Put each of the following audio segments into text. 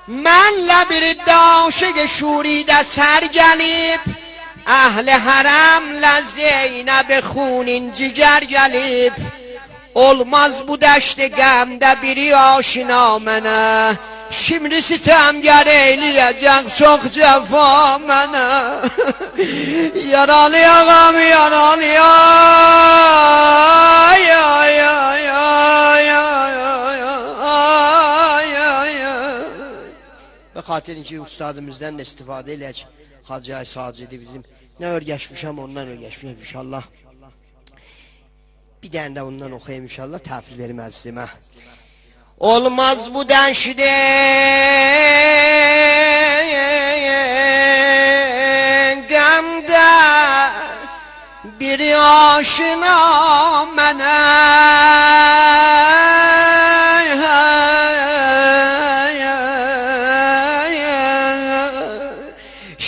Mənlə bir daşıq şuridə sər gəlib, Əhl-i hərəmlə Zeynəb xunin cigər gəlib. Olmaz bu dəşti qəmdə biri aşina mənə, Şimdi sitemgər eyləyəcək çox cəfa mənə. Yaralıyağam, Və xatirin ki, ustadımızdan da istifadə eləyək. Hacı Ay Sacidi bizim nə örgəşmişəm, ondan örgəşmişəm inşallah. Bir dənə də ondan oxuyayım inşallah, təhvil verim əzizimə. Olmaz bu dəşdə qəmdə biri aşina mənə,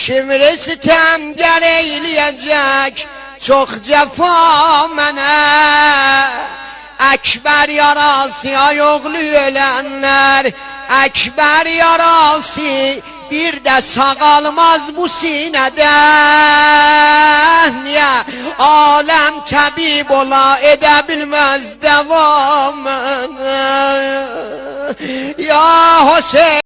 Şimdi sitemgər eyləyəcək çox cəfa mənə. Əkbər yarası ay oğlu ölənlər, Əkbər yarası bir də sağalmaz bu sinədə. Niyə aləm təbib ola edə bilməz dəva mənə. Ya Hüseyin